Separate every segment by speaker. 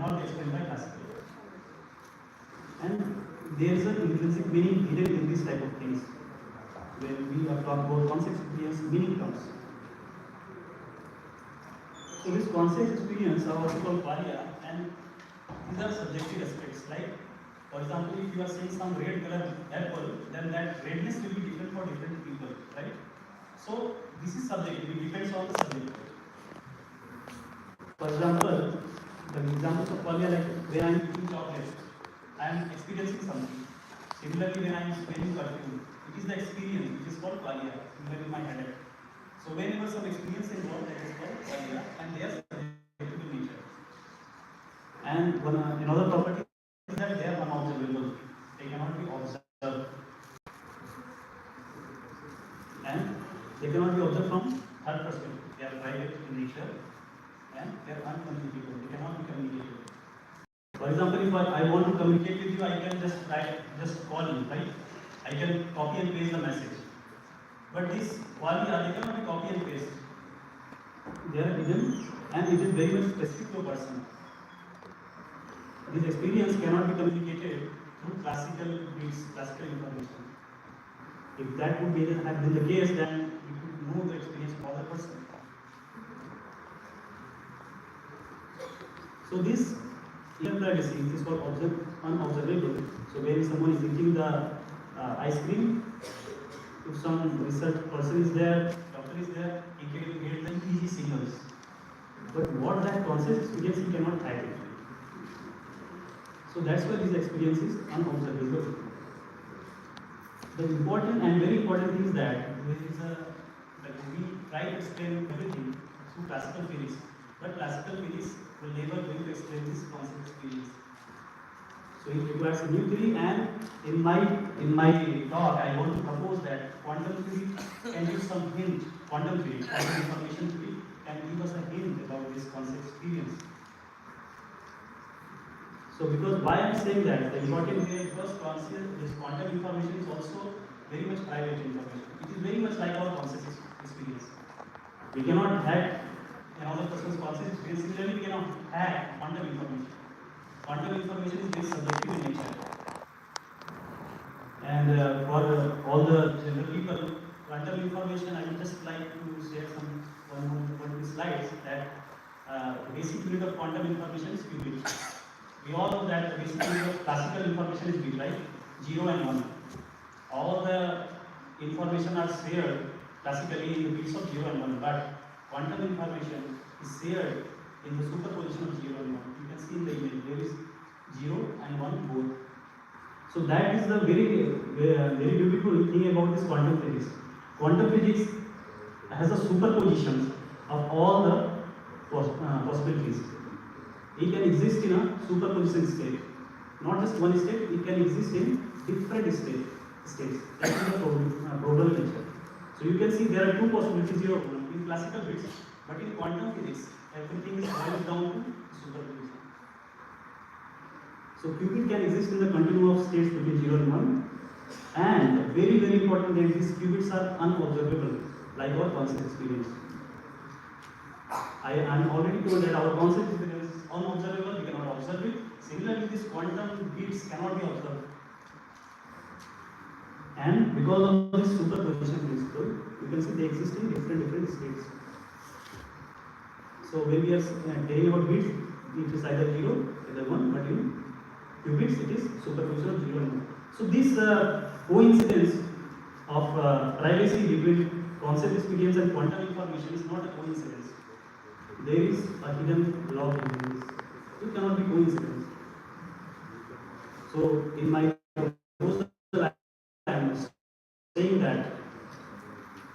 Speaker 1: cannot be explained by classical. And there is an intrinsic meaning hidden in this type of things. When we are talking about concept experience, meaning comes. So this concept experience are also called qualia, and these are subjective aspects. Like, for example, if you are seeing some red color apple, then that redness will be different for different people, right? So this is subjective, it depends on the subject. For example, the examples of qualia, like when I am eating chocolate, I am experiencing something. Similarly, when I am smelling perfume, it is the experience which is called qualia, similarly in my headache. So whenever some experience involved, that is called qualia, and they are subjective in nature. And another property is that they are unobservable. They cannot be observed. And they cannot be observed from third perspective. They are private in nature and they are uncommunicable. They cannot be communicated. For example, if I want to communicate with you, I can just call you, right? I can copy and paste the message. But this qualia, they cannot be copy and paste. They are hidden and it is very much specific to a person. This experience cannot be communicated through classical bits, classical information. If that would have been the case, then we could know the experience of other person. So this privacy is called unobservable. So when someone is eating the ice cream, if some research person is there, doctor is there, he can get the EEG signals. But what that conscious experience, he cannot track it. So that's why this experience is unobservable. The important and very important thing is that we try to explain everything through classical physics, but classical physics will never going to explain this concept experience. So it requires a new theory, and in my talk I want to propose that quantum theory can give some hint. Quantum theory, quantum information theory, can give us a hint about this concept experience. So because why I am saying that, the important thing is because this quantum information is also very much private information. It is very much like our conscious experience. We cannot hack another person's conscious experience. Similarly, we cannot hack quantum information. Quantum information is very subjective in nature. And for all the general people, quantum information, I would just like to share one slides that the basic unit of quantum information is qubit. We all know that the basic unit of classical information is bit, right? 0 and 1. All the information are shared classically in the bits of 0 and 1, but quantum information is shared in the superposition of 0 and 1. You can see in the image there is 0 and 1 both. So that is the very beautiful thing about this quantum physics. Quantum physics has a superposition of all the possibilities. It can exist in a superposition state. Not just one state, it can exist in different states. That is the probable nature. So you can see there are two possibilities here in classical bits, but in quantum physics, everything is boiled down to superposition. So qubit can exist in the continuum of states between 0 and 1. And very, very important that these qubits are unobservable, like our conscious experience. I am already told that our conscious experience is unobservable, we cannot observe it. Similarly, these quantum bits cannot be observed. And because of this superposition principle, you can see they exist in different states. So when we are telling about bits, it is either 0, either 1, but in qubits it is superposition of 0 and 1. So this coincidence of privacy between concept experience and quantum information is not a coincidence. There is a hidden law in this. It cannot be coincidence. So in my proposal, I am saying that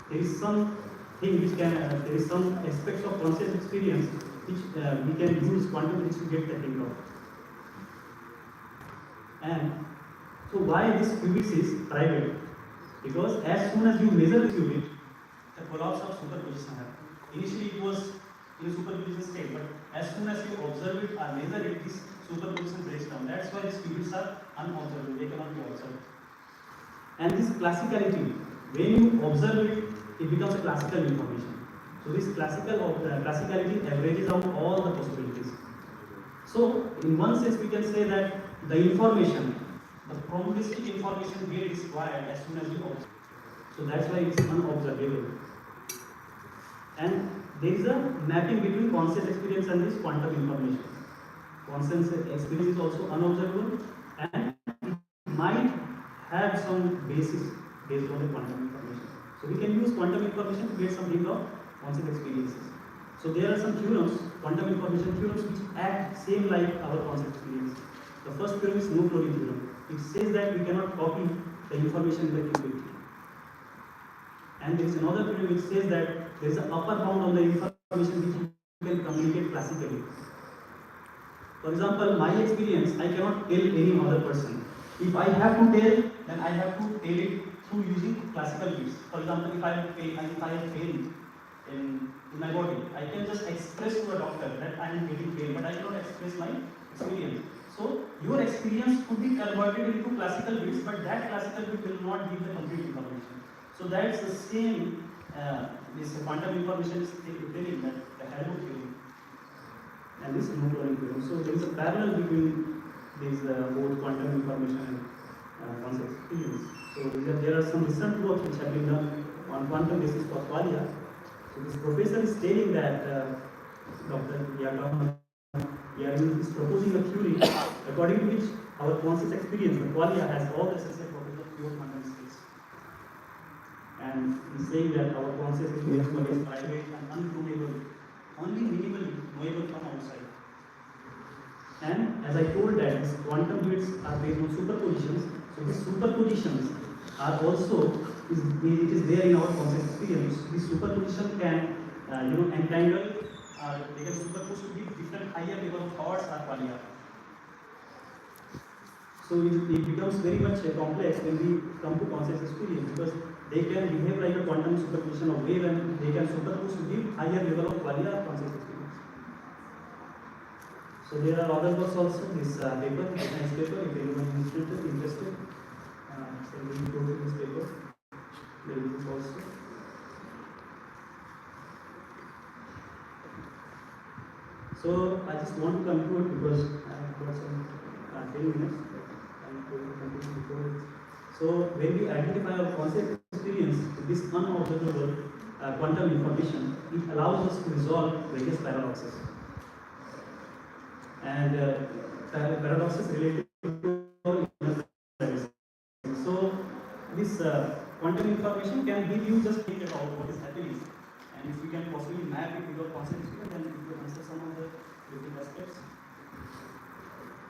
Speaker 1: there is some thing which can, there is some aspects of conscious experience which we can use quantum physics to get the hint of. And so why this qubit is private? Because as soon as you measure the qubit, the collapse of superposition happens. Initially it was in a superposition state, but as soon as you observe it or measure it, this superposition breaks down. That's why these qubits are unobservable, they cannot be observed. And this classicality, when you observe it, it becomes a classical information. So this classicality averages out all the possibilities. So in one sense we can say that the information, the probabilistic information here is required as soon as you observe. So that's why it's unobservable. And there is a mapping between conscious experience and this quantum information. Conscious experience is also unobservable and it might have some basis based on the quantum information. So we can use quantum information to get some hint of conscious experiences. So there are some theorems, quantum information theorems, which act same like our conscious experience. The first theorem is no cloning theorem. It says that we cannot copy the information in the qubit. And there is another theorem which says that there is an upper bound on the information which you can communicate classically. For example, my experience, I cannot tell any other person. If I have to tell, then I have to tell it through using classical bits. For example, if I have pain in my body, I can just express to a doctor that I am getting pain, but I cannot express my experience. So your experience could be converted into classical bits, but that classical bit will not give the complete information. So that's the same. This quantum information is telling that the Helmut theory and this no cloning theorem. So there is a parallel between these both quantum information and conscious experience. So there are some recent works which have been done on quantum basis for Qualia. So this professor is stating that Dr. Yagam is proposing a theory according to which our conscious experience, the Qualia, has all the necessary properties of pure quantum space. And he's saying that our conscious experience is private and unknowable, only minimally knowable from outside. And as I told that these quantum bits are based on superpositions, so these superpositions are also it is there in our conscious experience. This superposition can entangle they can superpose to give different higher level of thoughts or qualia. So it becomes very much complex when we come to conscious experience, because they can behave like a quantum superposition of wave and they can superpose to give higher level of qualia conscious experience. So there are other works also, this paper, this nice paper, if anyone is interested, so we will go to this paper. There is this also. So I just want to conclude because I have got some 10 minutes. So when we identify our conscious experience with this unobservable quantum information, it allows us to resolve various paradoxes. And paradoxes related to our inner privacy. So this quantum information can give you just think about what is happening, and if you can possibly map it with your conscious experience, then it will answer some of the critical aspects.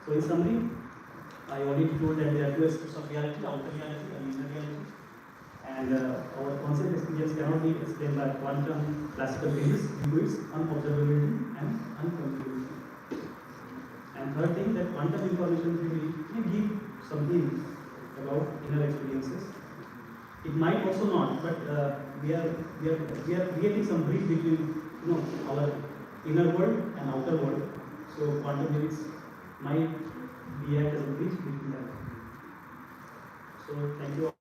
Speaker 1: So in summary, I already told that there are two aspects of reality, outer reality and inner reality. And our conscious experience cannot be explained by quantum classical basis due to its unobservability and uncontrollability. And third thing, that quantum information will give something about inner experiences. It might also not, but we are creating some bridge between our inner world and outer world. So quantum physics might be act as a bridge between that. So thank you all.